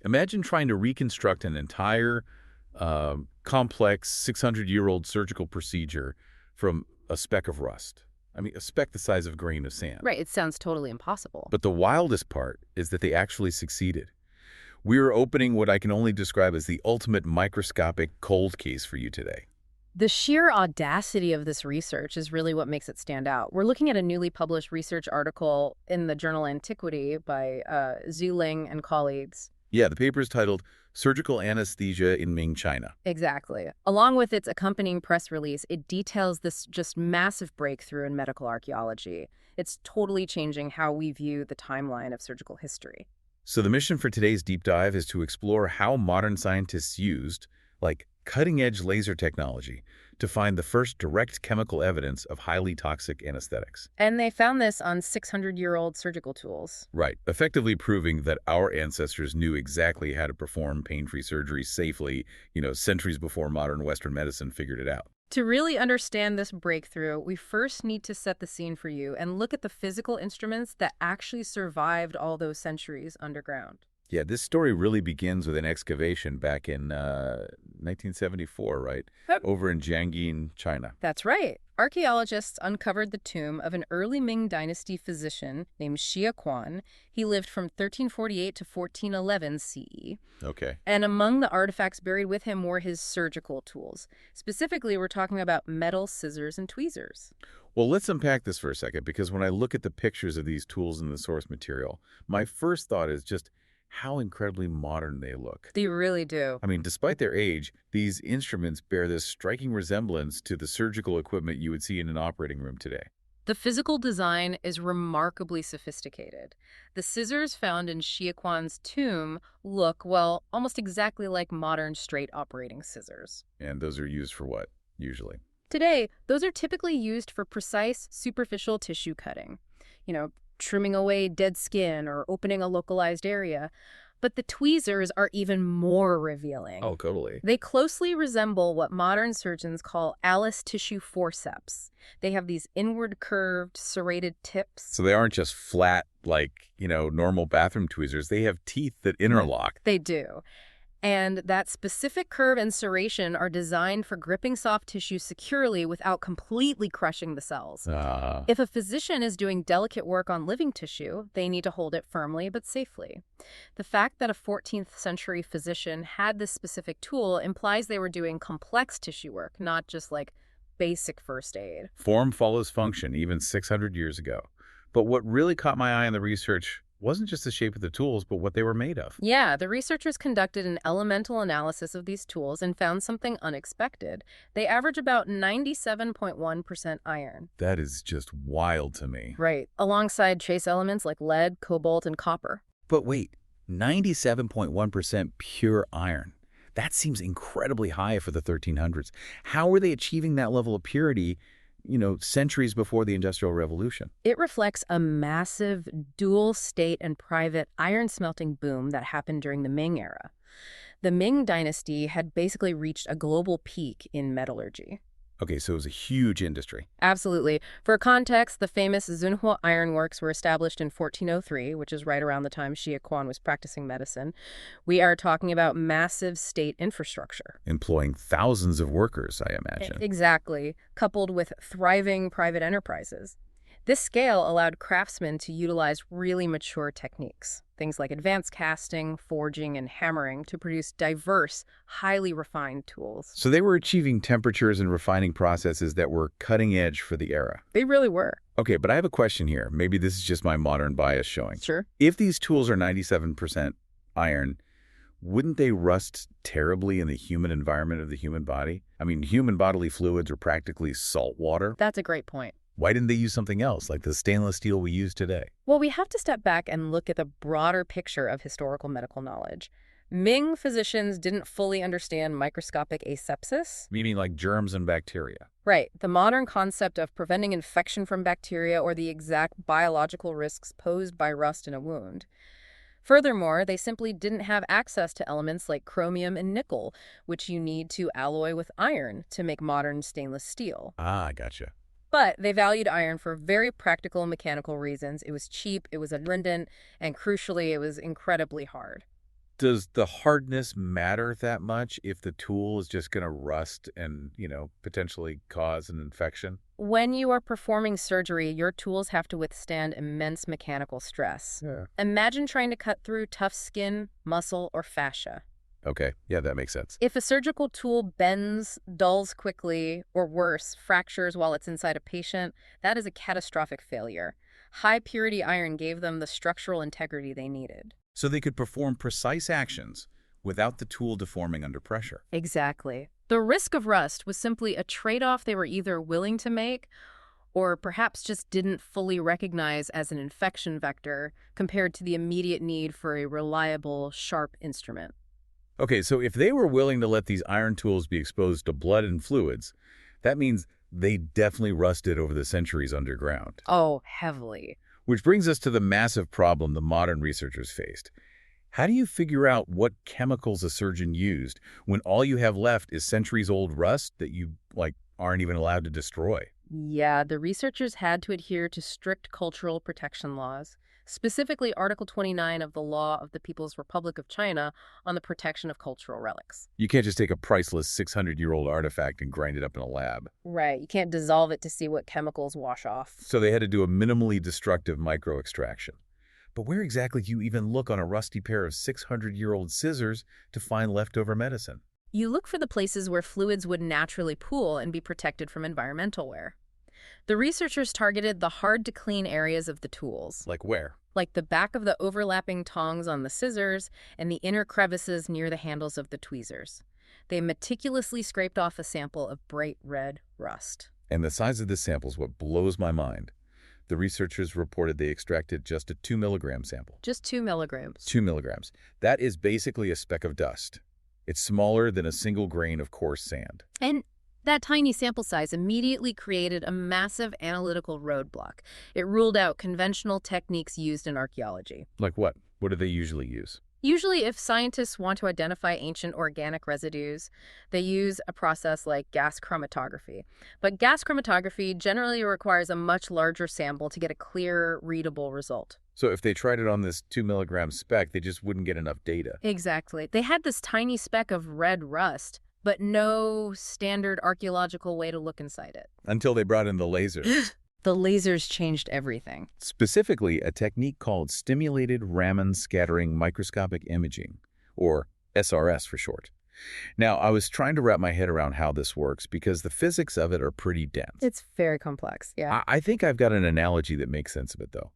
Imagine trying to reconstruct an entire complex 600-year-old surgical procedure from a speck of rust. I mean, a speck the size of a grain of sand. Right, it sounds totally impossible. But the wildest part is that they actually succeeded. We are opening what I can only describe as the ultimate microscopic cold case for you today. The sheer audacity of this research is really what makes it stand out. We're looking at a newly published research article in the journal Antiquity by Zhu Ling and colleagues. Yeah, the paper is titled Surgical Anesthesia in Ming, China. Exactly. Along with its accompanying press release, it details this just massive breakthrough in medical archaeology. It's totally changing how we view the timeline of surgical history. So the mission for today's deep dive is to explore how modern scientists used, like, cutting-edge laser technology to find the first direct chemical evidence of highly toxic anesthetics. And they found this on 600-year-old surgical tools. Right, effectively proving that our ancestors knew exactly how to perform pain-free surgery safely, centuries before modern Western medicine figured it out. To really understand this breakthrough, we first need to set the scene for you and look at the physical instruments that actually survived all those centuries underground. Yeah, this story really begins with an excavation back in 1974, right? Yep. Over in Jiangyin, China. That's right. Archaeologists uncovered the tomb of an early Ming dynasty physician named Xia Quan. He lived from 1348 to 1411 CE. Okay. And among the artifacts buried with him were his surgical tools. Specifically, we're talking about metal scissors and tweezers. Well, let's unpack this for a second, because when I look at the pictures of these tools in the source material, my first thought is just how incredibly modern they look. They really do. I mean, despite their age, these instruments bear this striking resemblance to the surgical equipment you would see in an operating room today. The physical design is remarkably sophisticated. The scissors found in Xia Quan's tomb look, well, almost exactly like modern straight operating scissors. And those are used for what, usually? Today, those are typically used for precise superficial tissue cutting. Trimming away dead skin or opening a localized area. But the tweezers are even more revealing. Oh, totally. They closely resemble what modern surgeons call Alice tissue forceps. They have these inward curved, serrated tips. So they aren't just flat, like, normal bathroom tweezers. They have teeth that interlock. They do. And that specific curve and serration are designed for gripping soft tissue securely without completely crushing the cells. If a physician is doing delicate work on living tissue, they need to hold it firmly but safely. The fact that a 14th century physician had this specific tool implies they were doing complex tissue work, not just like basic first aid. Form follows function, even 600 years ago. But what really caught my eye in the research wasn't just the shape of the tools, but what they were made of. Yeah, the researchers conducted an elemental analysis of these tools and found something unexpected. They average about 97.1% iron. That is just wild to me. Right, alongside trace elements like lead, cobalt, and copper. But wait, 97.1% pure iron. That seems incredibly high for the 1300s. How were they achieving that level of purity, centuries before the Industrial Revolution? It reflects a massive dual state and private iron smelting boom that happened during the Ming era. The Ming dynasty had basically reached a global peak in metallurgy. Okay, so it was a huge industry. Absolutely. For context, the famous Zunhua ironworks were established in 1403, which is right around the time Xia Quan was practicing medicine. We are talking about massive state infrastructure. Employing thousands of workers, I imagine. Exactly, coupled with thriving private enterprises. This scale allowed craftsmen to utilize really mature techniques, things like advanced casting, forging, and hammering to produce diverse, highly refined tools. So they were achieving temperatures and refining processes that were cutting edge for the era. They really were. Okay, but I have a question here. Maybe this is just my modern bias showing. Sure. If these tools are 97% iron, wouldn't they rust terribly in the human environment of the human body? I mean, human bodily fluids are practically salt water. That's a great point. Why didn't they use something else, like the stainless steel we use today? Well, we have to step back and look at the broader picture of historical medical knowledge. Ming physicians didn't fully understand microscopic asepsis. Meaning like germs and bacteria. Right, the modern concept of preventing infection from bacteria or the exact biological risks posed by rust in a wound. Furthermore, they simply didn't have access to elements like chromium and nickel, which you need to alloy with iron to make modern stainless steel. Ah, gotcha. But they valued iron for very practical mechanical reasons. It was cheap, it was abundant, and crucially, it was incredibly hard. Does the hardness matter that much if the tool is just going to rust and, potentially cause an infection? When you are performing surgery, your tools have to withstand immense mechanical stress. Yeah. Imagine trying to cut through tough skin, muscle, or fascia. Okay, yeah, that makes sense. If a surgical tool bends, dulls quickly, or worse, fractures while it's inside a patient, that is a catastrophic failure. High-purity iron gave them the structural integrity they needed. So they could perform precise actions without the tool deforming under pressure. Exactly. The risk of rust was simply a trade-off they were either willing to make or perhaps just didn't fully recognize as an infection vector compared to the immediate need for a reliable, sharp instrument. Okay, so if they were willing to let these iron tools be exposed to blood and fluids, that means they definitely rusted over the centuries underground. Oh, heavily. Which brings us to the massive problem the modern researchers faced. How do you figure out what chemicals a surgeon used when all you have left is centuries-old rust that you, aren't even allowed to destroy? Yeah, the researchers had to adhere to strict cultural protection laws, specifically Article 29 of the Law of the People's Republic of China on the protection of cultural relics. You can't just take a priceless 600-year-old artifact and grind it up in a lab. Right, you can't dissolve it to see what chemicals wash off. So they had to do a minimally destructive micro-extraction. But where exactly do you even look on a rusty pair of 600-year-old scissors to find leftover medicine? You look for the places where fluids would naturally pool and be protected from environmental wear. The researchers targeted the hard-to-clean areas of the tools. Like where? Like the back of the overlapping tongs on the scissors and the inner crevices near the handles of the tweezers. They meticulously scraped off a sample of bright red rust. And the size of this sample is what blows my mind. The researchers reported they extracted just a 2 milligram sample. Just 2 milligrams. 2 milligrams. That is basically a speck of dust. It's smaller than a single grain of coarse sand. And that tiny sample size immediately created a massive analytical roadblock. It ruled out conventional techniques used in archaeology. Like what? What do they usually use? Usually, if scientists want to identify ancient organic residues, they use a process like gas chromatography. But gas chromatography generally requires a much larger sample to get a clear, readable result. So if they tried it on this 2 milligram speck, they just wouldn't get enough data. Exactly. They had this tiny speck of red rust, but no standard archaeological way to look inside it. Until they brought in the lasers. The lasers changed everything. Specifically, a technique called stimulated Raman scattering microscopic imaging, or SRS for short. Now, I was trying to wrap my head around how this works because the physics of it are pretty dense. It's very complex, yeah. I think I've got an analogy that makes sense of it, though.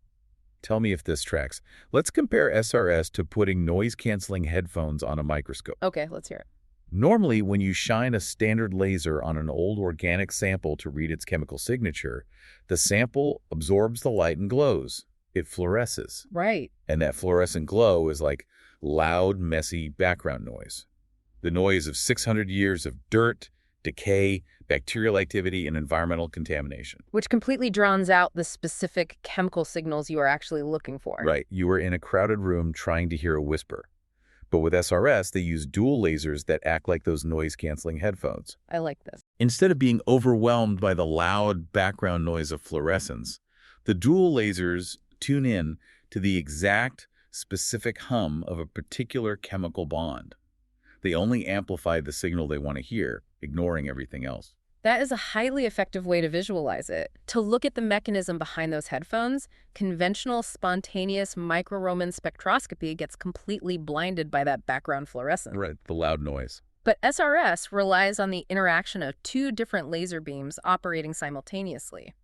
Tell me if this tracks. Let's compare SRS to putting noise-canceling headphones on a microscope. Okay, let's hear it. Normally, when you shine a standard laser on an old organic sample to read its chemical signature, the sample absorbs the light and glows. It fluoresces. Right. And that fluorescent glow is like loud, messy background noise. The noise of 600 years of dirt, decay, bacterial activity, and environmental contamination. Which completely drowns out the specific chemical signals you are actually looking for. Right. You were in a crowded room trying to hear a whisper. But with SRS, they use dual lasers that act like those noise-canceling headphones. I like this. Instead of being overwhelmed by the loud background noise of fluorescence, the dual lasers tune in to the exact, specific hum of a particular chemical bond. They only amplify the signal they want to hear, ignoring everything else. That is a highly effective way to visualize it. To look at the mechanism behind those headphones, conventional spontaneous micro-Raman spectroscopy gets completely blinded by that background fluorescence. Right, the loud noise. But SRS relies on the interaction of two different laser beams operating simultaneously,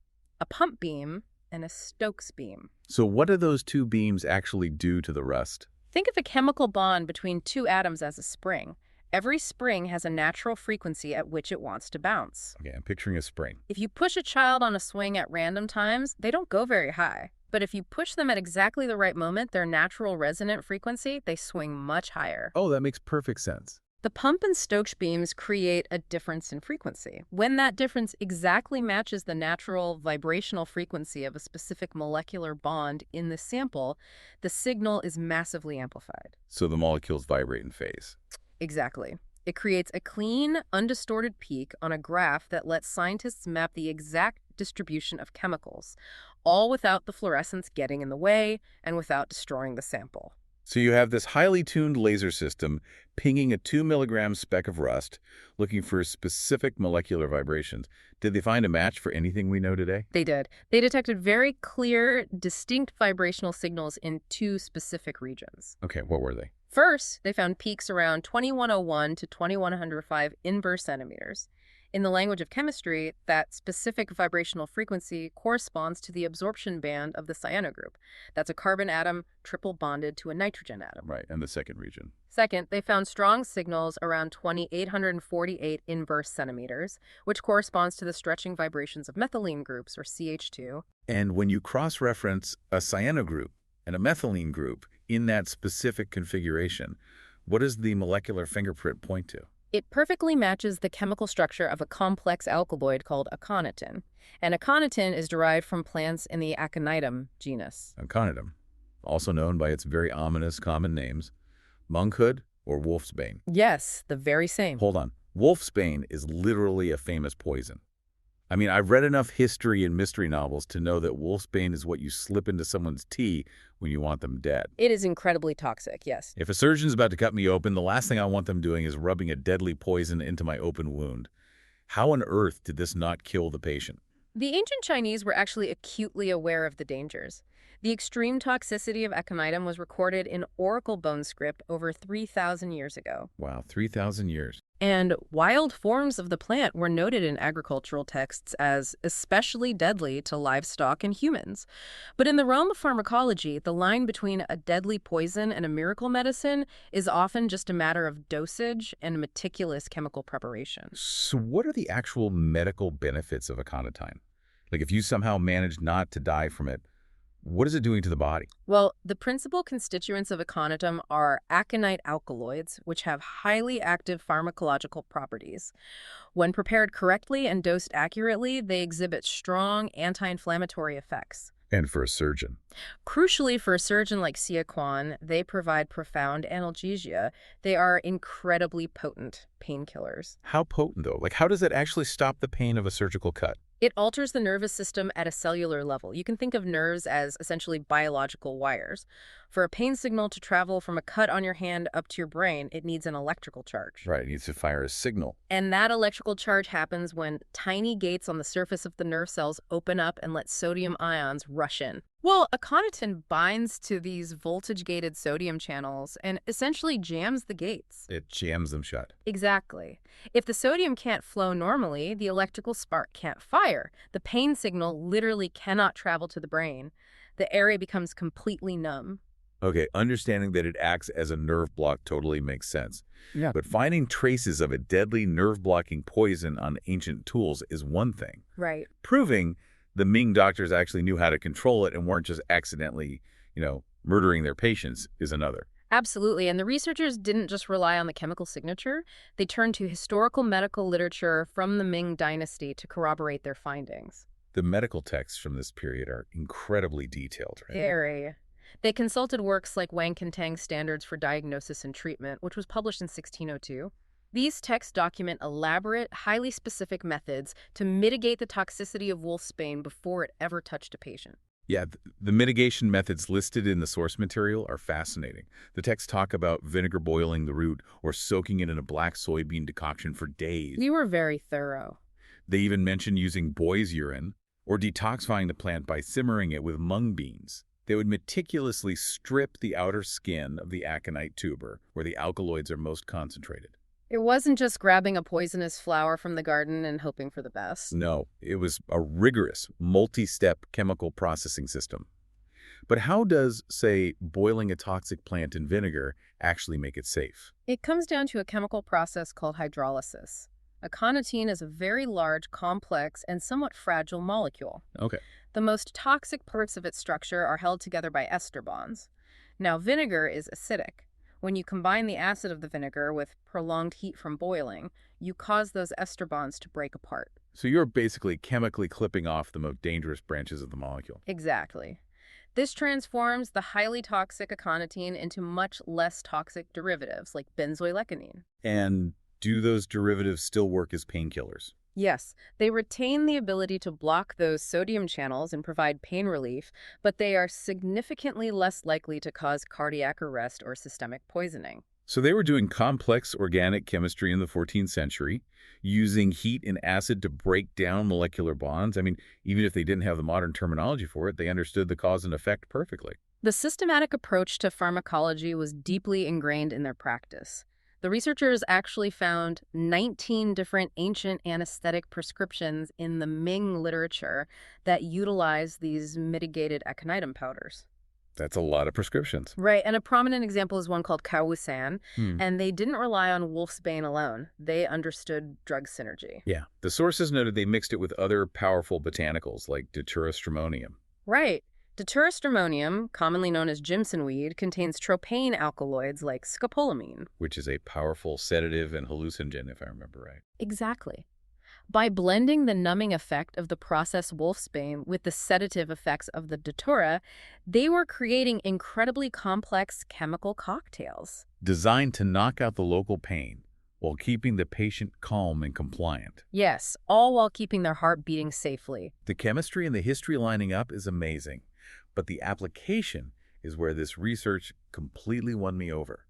a pump beam and a Stokes beam. So what do those two beams actually do to the rust? Think of a chemical bond between two atoms as a spring. Every spring has a natural frequency at which it wants to bounce. Okay, I'm picturing a spring. If you push a child on a swing at random times, they don't go very high. But if you push them at exactly the right moment, their natural resonant frequency, they swing much higher. Oh, that makes perfect sense. The pump and Stokes beams create a difference in frequency. When that difference exactly matches the natural vibrational frequency of a specific molecular bond in the sample, the signal is massively amplified. So the molecules vibrate in phase. Exactly. It creates a clean, undistorted peak on a graph that lets scientists map the exact distribution of chemicals, all without the fluorescence getting in the way and without destroying the sample. So you have this highly tuned laser system pinging a 2 milligram speck of rust, looking for specific molecular vibrations. Did they find a match for anything we know today? They did. They detected very clear, distinct vibrational signals in two specific regions. Okay, what were they? First, they found peaks around 2101 to 2105 inverse centimeters. In the language of chemistry, that specific vibrational frequency corresponds to the absorption band of the cyanogroup. That's a carbon atom triple bonded to a nitrogen atom. Right, and the second region. Second, they found strong signals around 2848 inverse centimeters, which corresponds to the stretching vibrations of methylene groups, or CH2. And when you cross-reference a cyanogroup and a methylene group in that specific configuration, what does the molecular fingerprint point to? It perfectly matches the chemical structure of a complex alkaloid called aconitin. And aconitin is derived from plants in the Aconitum genus. Aconitum, also known by its very ominous common names, monkhood or wolfsbane. Yes, the very same. Hold on. Wolfsbane is literally a famous poison. I mean, I've read enough history and mystery novels to know that wolfsbane is what you slip into someone's tea when you want them dead. It is incredibly toxic, yes. If a surgeon's about to cut me open, the last thing I want them doing is rubbing a deadly poison into my open wound. How on earth did this not kill the patient? The ancient Chinese were actually acutely aware of the dangers. The extreme toxicity of aconitum was recorded in oracle bone script over 3,000 years ago. Wow, 3,000 years. And wild forms of the plant were noted in agricultural texts as especially deadly to livestock and humans. But in the realm of pharmacology, the line between a deadly poison and a miracle medicine is often just a matter of dosage and meticulous chemical preparation. So what are the actual medical benefits of aconitine? Like if you somehow manage not to die from it, what is it doing to the body? Well, the principal constituents of aconitum are aconite alkaloids, which have highly active pharmacological properties. When prepared correctly and dosed accurately, they exhibit strong anti-inflammatory effects. And for a surgeon? Crucially, for a surgeon like Xia Quan, they provide profound analgesia. They are incredibly potent painkillers. How potent, though? Like, how does it actually stop the pain of a surgical cut? It alters the nervous system at a cellular level. You can think of nerves as essentially biological wires. For a pain signal to travel from a cut on your hand up to your brain, it needs an electrical charge. Right, it needs to fire a signal. And that electrical charge happens when tiny gates on the surface of the nerve cells open up and let sodium ions rush in. Well, aconitin binds to these voltage-gated sodium channels and essentially jams the gates. It jams them shut. Exactly. If the sodium can't flow normally, the electrical spark can't fire. The pain signal literally cannot travel to the brain. The area becomes completely numb. Okay, understanding that it acts as a nerve block totally makes sense. Yeah. But finding traces of a deadly nerve-blocking poison on ancient tools is one thing. Right. Proving the Ming doctors actually knew how to control it and weren't just accidentally, murdering their patients is another. Absolutely. And the researchers didn't just rely on the chemical signature. They turned to historical medical literature from the Ming dynasty to corroborate their findings. The medical texts from this period are incredibly detailed, right? Very. They consulted works like Wang Kentang's Standards for Diagnosis and Treatment, which was published in 1602. These texts document elaborate, highly specific methods to mitigate the toxicity of wolfsbane before it ever touched a patient. Yeah, the mitigation methods listed in the source material are fascinating. The texts talk about vinegar boiling the root or soaking it in a black soybean decoction for days. We were very thorough. They even mention using boy's urine or detoxifying the plant by simmering it with mung beans. They would meticulously strip the outer skin of the aconite tuber, where the alkaloids are most concentrated. It wasn't just grabbing a poisonous flower from the garden and hoping for the best. No, it was a rigorous, multi-step chemical processing system. But how does, say, boiling a toxic plant in vinegar actually make it safe? It comes down to a chemical process called hydrolysis. Aconitine is a very large, complex, and somewhat fragile molecule. Okay. The most toxic parts of its structure are held together by ester bonds. Now, vinegar is acidic. When you combine the acid of the vinegar with prolonged heat from boiling, you cause those ester bonds to break apart. So you're basically chemically clipping off the most dangerous branches of the molecule. Exactly. This transforms the highly toxic aconitine into much less toxic derivatives like benzoylecgonine. And do those derivatives still work as painkillers? Yes, they retain the ability to block those sodium channels and provide pain relief, but they are significantly less likely to cause cardiac arrest or systemic poisoning. So they were doing complex organic chemistry in the 14th century, using heat and acid to break down molecular bonds. I mean, even if they didn't have the modern terminology for it, they understood the cause and effect perfectly. The systematic approach to pharmacology was deeply ingrained in their practice. The researchers actually found 19 different ancient anesthetic prescriptions in the Ming literature that utilize these mitigated aconitum powders. That's a lot of prescriptions. Right, and a prominent example is one called Kawusan, Hmm. and they didn't rely on wolfsbane alone. They understood drug synergy. Yeah. The sources noted they mixed it with other powerful botanicals like deuterostramonium. Right. Deuterostramonium, commonly known as Jimson weed, contains tropane alkaloids like scopolamine. Which is a powerful sedative and hallucinogen, if I remember right. Exactly. By blending the numbing effect of the processed wolfsbane with the sedative effects of the datura, they were creating incredibly complex chemical cocktails. Designed to knock out the local pain while keeping the patient calm and compliant. Yes, all while keeping their heart beating safely. The chemistry and the history lining up is amazing, but the application is where this research completely won me over.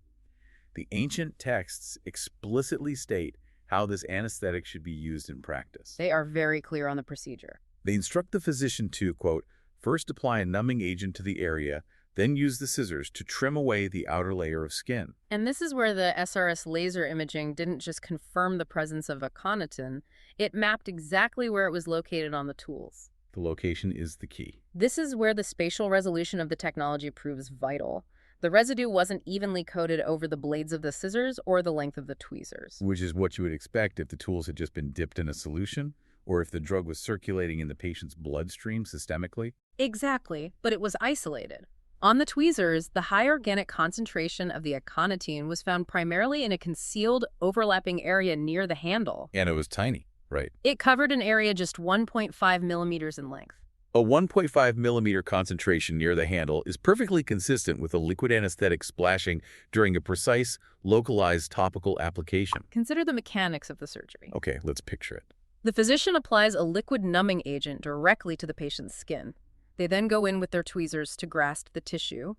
The ancient texts explicitly state how this anesthetic should be used in practice. They are very clear on the procedure. They instruct the physician to, quote, first apply a numbing agent to the area, then use the scissors to trim away the outer layer of skin. And this is where the SRS laser imaging didn't just confirm the presence of Aconitine, it mapped exactly where it was located on the tools. The location is the key. This is where the spatial resolution of the technology proves vital. The residue wasn't evenly coated over the blades of the scissors or the length of the tweezers. Which is what you would expect if the tools had just been dipped in a solution, or if the drug was circulating in the patient's bloodstream systemically. Exactly, but it was isolated. On the tweezers, the high organic concentration of the aconitine was found primarily in a concealed, overlapping area near the handle. And it was tiny, right? It covered an area just 1.5 millimeters in length. A 1.5 millimeter concentration near the handle is perfectly consistent with a liquid anesthetic splashing during a precise, localized topical application. Consider the mechanics of the surgery. Okay, let's picture it. The physician applies a liquid numbing agent directly to the patient's skin. They then go in with their tweezers to grasp the tissue.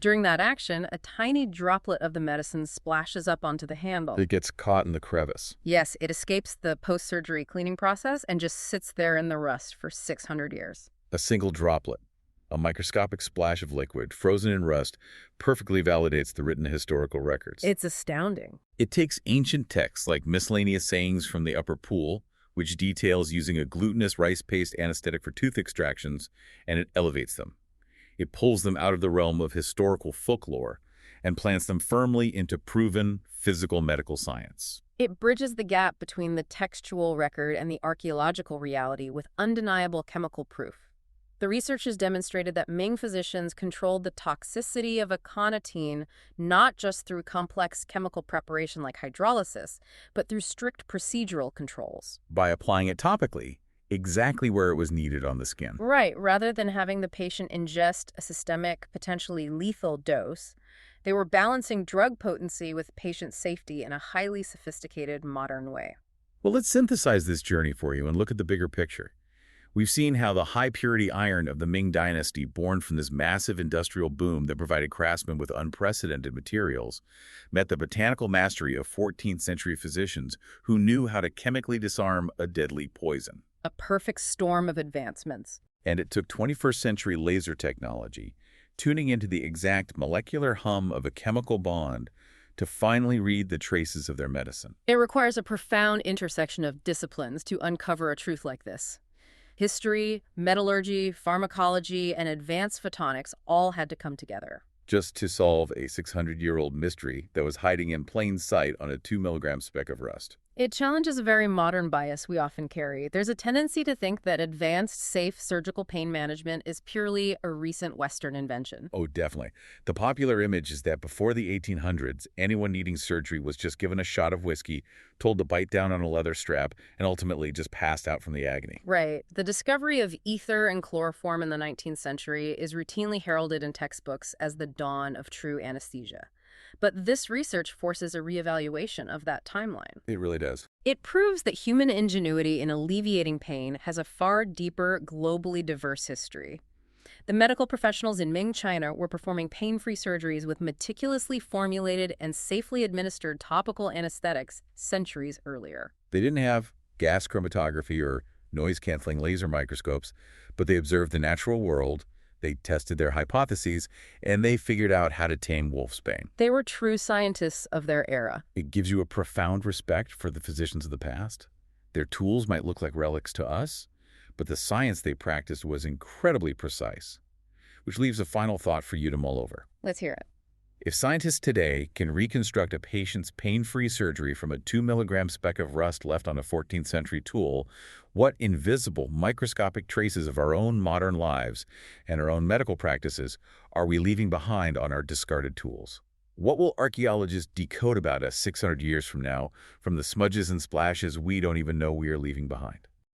During that action, a tiny droplet of the medicine splashes up onto the handle. It gets caught in the crevice. Yes, it escapes the post-surgery cleaning process and just sits there in the rust for 600 years. A single droplet, a microscopic splash of liquid, frozen in rust, perfectly validates the written historical records. It's astounding. It takes ancient texts like miscellaneous sayings from the upper pool, which details using a glutinous rice paste anesthetic for tooth extractions, and it elevates them. It pulls them out of the realm of historical folklore and plants them firmly into proven physical medical science. It bridges the gap between the textual record and the archaeological reality with undeniable chemical proof. The researchers demonstrated that Ming physicians controlled the toxicity of aconitine not just through complex chemical preparation like hydrolysis, but through strict procedural controls. By applying it topically, exactly where it was needed on the skin. Right, rather than having the patient ingest a systemic, potentially lethal dose, they were balancing drug potency with patient safety in a highly sophisticated, modern way. Well, let's synthesize this journey for you and look at the bigger picture. We've seen how the high-purity iron of the Ming Dynasty, born from this massive industrial boom that provided craftsmen with unprecedented materials, met the botanical mastery of 14th century physicians who knew how to chemically disarm a deadly poison. A perfect storm of advancements. And it took 21st century laser technology, tuning into the exact molecular hum of a chemical bond, to finally read the traces of their medicine. It requires a profound intersection of disciplines to uncover a truth like this. History, metallurgy, pharmacology, and advanced photonics all had to come together. Just to solve a 600-year-old mystery that was hiding in plain sight on a 2-milligram speck of rust. It challenges a very modern bias we often carry. There's a tendency to think that advanced, safe surgical pain management is purely a recent Western invention. Oh, definitely. The popular image is that before the 1800s, anyone needing surgery was just given a shot of whiskey, told to bite down on a leather strap, and ultimately just passed out from the agony. Right. The discovery of ether and chloroform in the 19th century is routinely heralded in textbooks as the dawn of true anesthesia. But this research forces a reevaluation of that timeline. It really does. It proves that human ingenuity in alleviating pain has a far deeper, globally diverse history. The medical professionals in Ming, China were performing pain-free surgeries with meticulously formulated and safely administered topical anesthetics centuries earlier. They didn't have gas chromatography or noise-canceling laser microscopes, but they observed the natural world, they tested their hypotheses, and they figured out how to tame wolfsbane. They were true scientists of their era. It gives you a profound respect for the physicians of the past. Their tools might look like relics to us, but the science they practiced was incredibly precise. Which leaves a final thought for you to mull over. Let's hear it. If scientists today can reconstruct a patient's pain-free surgery from a 2-milligram speck of rust left on a 14th century tool, what invisible, microscopic traces of our own modern lives and our own medical practices are we leaving behind on our discarded tools? What will archaeologists decode about us 600 years from now from the smudges and splashes we don't even know we are leaving behind?